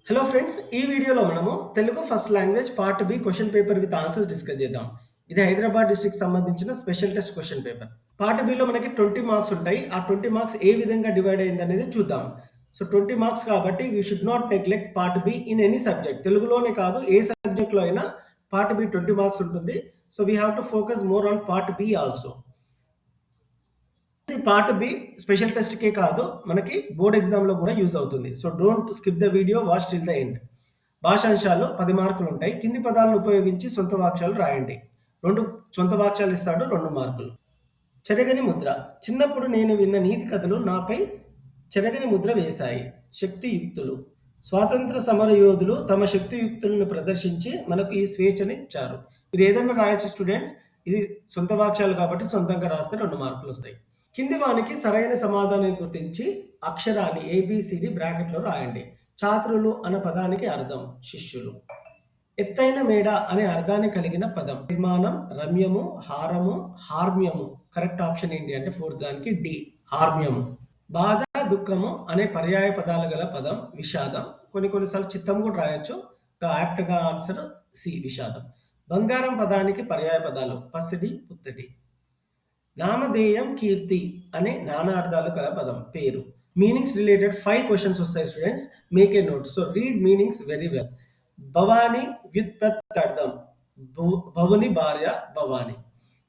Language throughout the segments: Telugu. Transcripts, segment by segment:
హలో ఫ్రెండ్స్, ఈ వీడియోలో మనము Telugu first language part B question paper with answers discuss చేద్దాం. ఇది హైదరాబాద్ డిస్ట్రిక్ట్ సంబంధించిన special test question paper. Part బిలో మనకి 20 మార్క్స్ ఉంటాయి. ఆ 20 మార్క్స్ ఏ విధంగా డివైడ్ అయింది అనేది చూద్దాం. సో 20 మార్క్స్ కాబట్టి we should not neglect part B in any subject. తెలుగులోనే కాదు, ఏ సబ్జెక్ట్లో అయినా పార్ట్ బి 20 మార్క్స్ ఉంటుంది. So we have to focus more on part B also. ఈ పార్ట్ బి స్పెషల్ టెస్ట్కే కాదు, మనకి బోర్డ్ ఎగ్జామ్లో కూడా యూజ్ అవుతుంది. So don't skip the video, watch till the end. భాషాంశాలు 10 మార్కులు ఉంటాయి. కింది పదాలను ఉపయోగించి సొంత వాక్యాలు రాయండి. 2 సొంత వాక్యాలు ఇస్తాడు, 2 మార్కులు. చెరగని ముద్ర. చిన్నప్పుడు నేను విన్న నీతి కథలు నాపై చెరగని ముద్ర వేశాయి. శక్తియుక్తులు. స్వాతంత్ర సమర యోధులు తమ శక్తియుక్తులను ప్రదర్శించి మనకు ఈ స్వేచ్ఛని ఇచ్చారు. మీరు ఏదైనా రాయొచ్చు స్టూడెంట్స్. ఇది సొంత వాక్యాలు కాబట్టి సొంతంగా రాస్తే 2 మార్కులు వస్తాయి. కింది వానికి సరైన సమాధానం గుర్తించి అక్షరాన్ని ఏబిసిడి బ్రాకెట్లో రాయండి. ఛాత్రులు అన్న పదానికి అర్థం శిష్యులు. ఎత్తైన మేడ అనే అర్థాన్ని కలిగిన పదం నిర్మాణం, రమ్యము, హారము, హార్మ్యము. కరెక్ట్ ఆప్షన్ ఏంటి అంటే ఫోర్త్ దానికి డి, హార్మ్యము. బాధ, దుఃఖము అనే పర్యాయ పదాలు గల పదం విషాదం. కొన్నిసార్లు చిత్తం కూడా రాయొచ్చు. యాప్ట్గా ఆన్సర్ సి, విషాదం. బంగారం పదానికి పర్యాయ పదాలు పసిడి, పుత్తడి. నామధేయం, కీర్తి అనే నానార్థాలు కల పదం పేరు. మీనింగ్స్ రిలేటెడ్ 5 క్వశ్చన్స్ వస్తాయి students. Make a note. So read meanings very well. Bhavani వ్యుత్పత్తర్థం భవుని భార్య భవాని.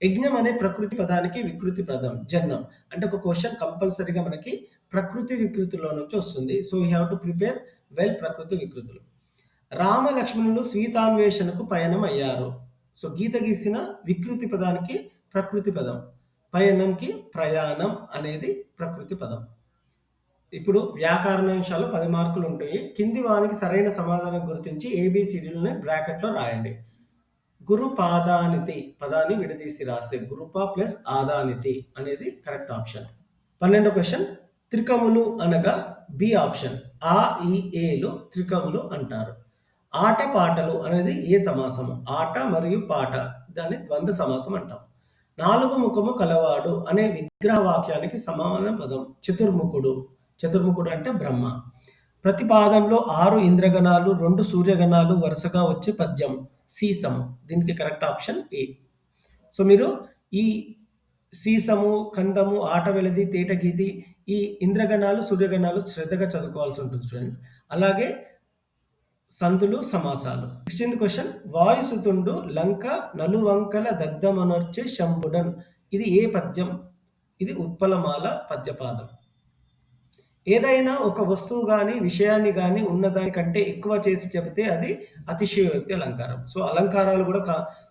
యజ్ఞం అనే ప్రకృతి పదానికి వికృతి పదం జన్నం. అంటే ఒక క్వశ్చన్ కంపల్సరీగా మనకి ప్రకృతి వికృతిలో నుంచి వస్తుంది. So you have to prepare well ప్రకృతి వికృతులు. రామ లక్ష్మణులు సీతాన్వేషణకు పయనం అయ్యారు. సో గీత గీసిన వికృతి పదానికి ప్రకృతి పదం, పయనంకి ప్రయాణం అనేది ప్రకృతి పదం. ఇప్పుడు వ్యాకరణాంశాలు 10 మార్కులు ఉంటాయి. కింది వానికి సరైన సమాధానం గుర్తించి ఏబిసిడిలని బ్రాకెట్లో రాయండి. గురు పాదానితి పదాన్ని విడదీసి రాస్తే గురుప ప్లస్ ఆదానితి అనేది కరెక్ట్ ఆప్షన్. 12వ క్వశ్చన్. త్రికములు అనగా బి ఆప్షన్. ఆ, ఈ, ఏలు త్రికములు అంటారు. ఆట పాటలు అనేది ఏ సమాసము. ఆట మరియు పాట, దాన్ని ద్వంద్వ సమాసం అంటాం. 4 ముఖము కలవాడు అనే విగ్రహ వాక్యానికి సమాన పదం చతుర్ముఖుడు. చతుర్ముఖుడు అంటే బ్రహ్మ. ప్రతి పాదంలో 6 ఇంద్రగణాలు, 2 సూర్యగణాలు వరుసగా వచ్చే పద్యం సీసము. దీనికి కరెక్ట్ ఆప్షన్ ఏ. సో మీరు ఈ సీసము, కందము, ఆట వెలది, తేటగీతి, ఈ ఇంద్రగణాలు, సూర్యగణాలు శ్రద్ధగా చదువుకోవాల్సి ఉంటుంది స్టూడెంట్స్. అలాగే సందులు, సమాసాలు. 16th question. వాయుసుతుండు లంక నలువంకల దగ్ధమనర్చే శంభుడన్. ఇది ఏ పద్యం? ఇది ఉత్పలమాల పద్యపాదం. ఏదైనా ఒక వస్తువు కానీ విషయాన్ని కానీ ఉన్నదానికంటే ఎక్కువ చేసి చెబితే అది అతిశయోక్తి అలంకారం. సో అలంకారాలు కూడా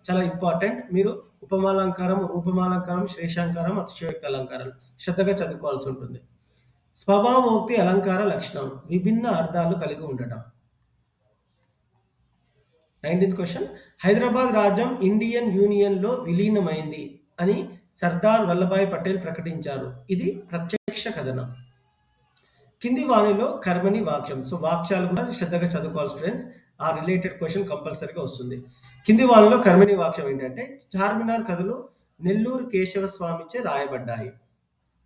చాలా ఇంపార్టెంట్. మీరు ఉపమాలంకారం, రూపమాలంకారం, శ్రేషాంకారం, అతిశయోక్తి అలంకారాలు శ్రద్ధగా చదువుకోవాల్సి ఉంటుంది. స్వభావోక్తి అలంకార లక్షణం విభిన్న అర్థాలు కలిగి ఉండటం. 19th question. హైదరాబాద్ రాజ్యం ఇండియన్ యూనియన్లో విలీనమైంది అని సర్దార్ వల్లభాయ్ పటేల్ ప్రకటించారు. ఇది ప్రత్యక్ష కథనం. కింది వాణిలో కర్మని వాక్యం. సో వాక్యాలు కూడా శ్రద్ధగా చదువుకోవాలి స్టూడెంట్స్. ఆ రిలేటెడ్ క్వశ్చన్ కంపల్సరీగా వస్తుంది. కింది వాణిలో కర్మని వాక్యం ఏంటంటే చార్మినార్ కథలు నెల్లూరు కేశవ స్వామిచే రాయబడ్డాయి.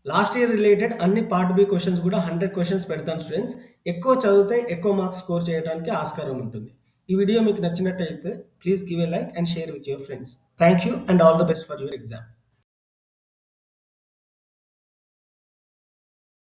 లాస్ట్ ఇయర్ రిలేటెడ్ అన్ని పార్ట్ బి క్వశ్చన్స్ కూడా 100 క్వశ్చన్స్ పెడతాను స్టూడెంట్స్. ఎక్కువ చదివితే ఎక్కువ మార్క్స్ స్కోర్ చేయడానికి ఆస్కారం ఉంటుంది. ఈ వీడియో మీకు నచ్చినట్లయితే please give a like and share with your friends. Thank you and all the best for your exam.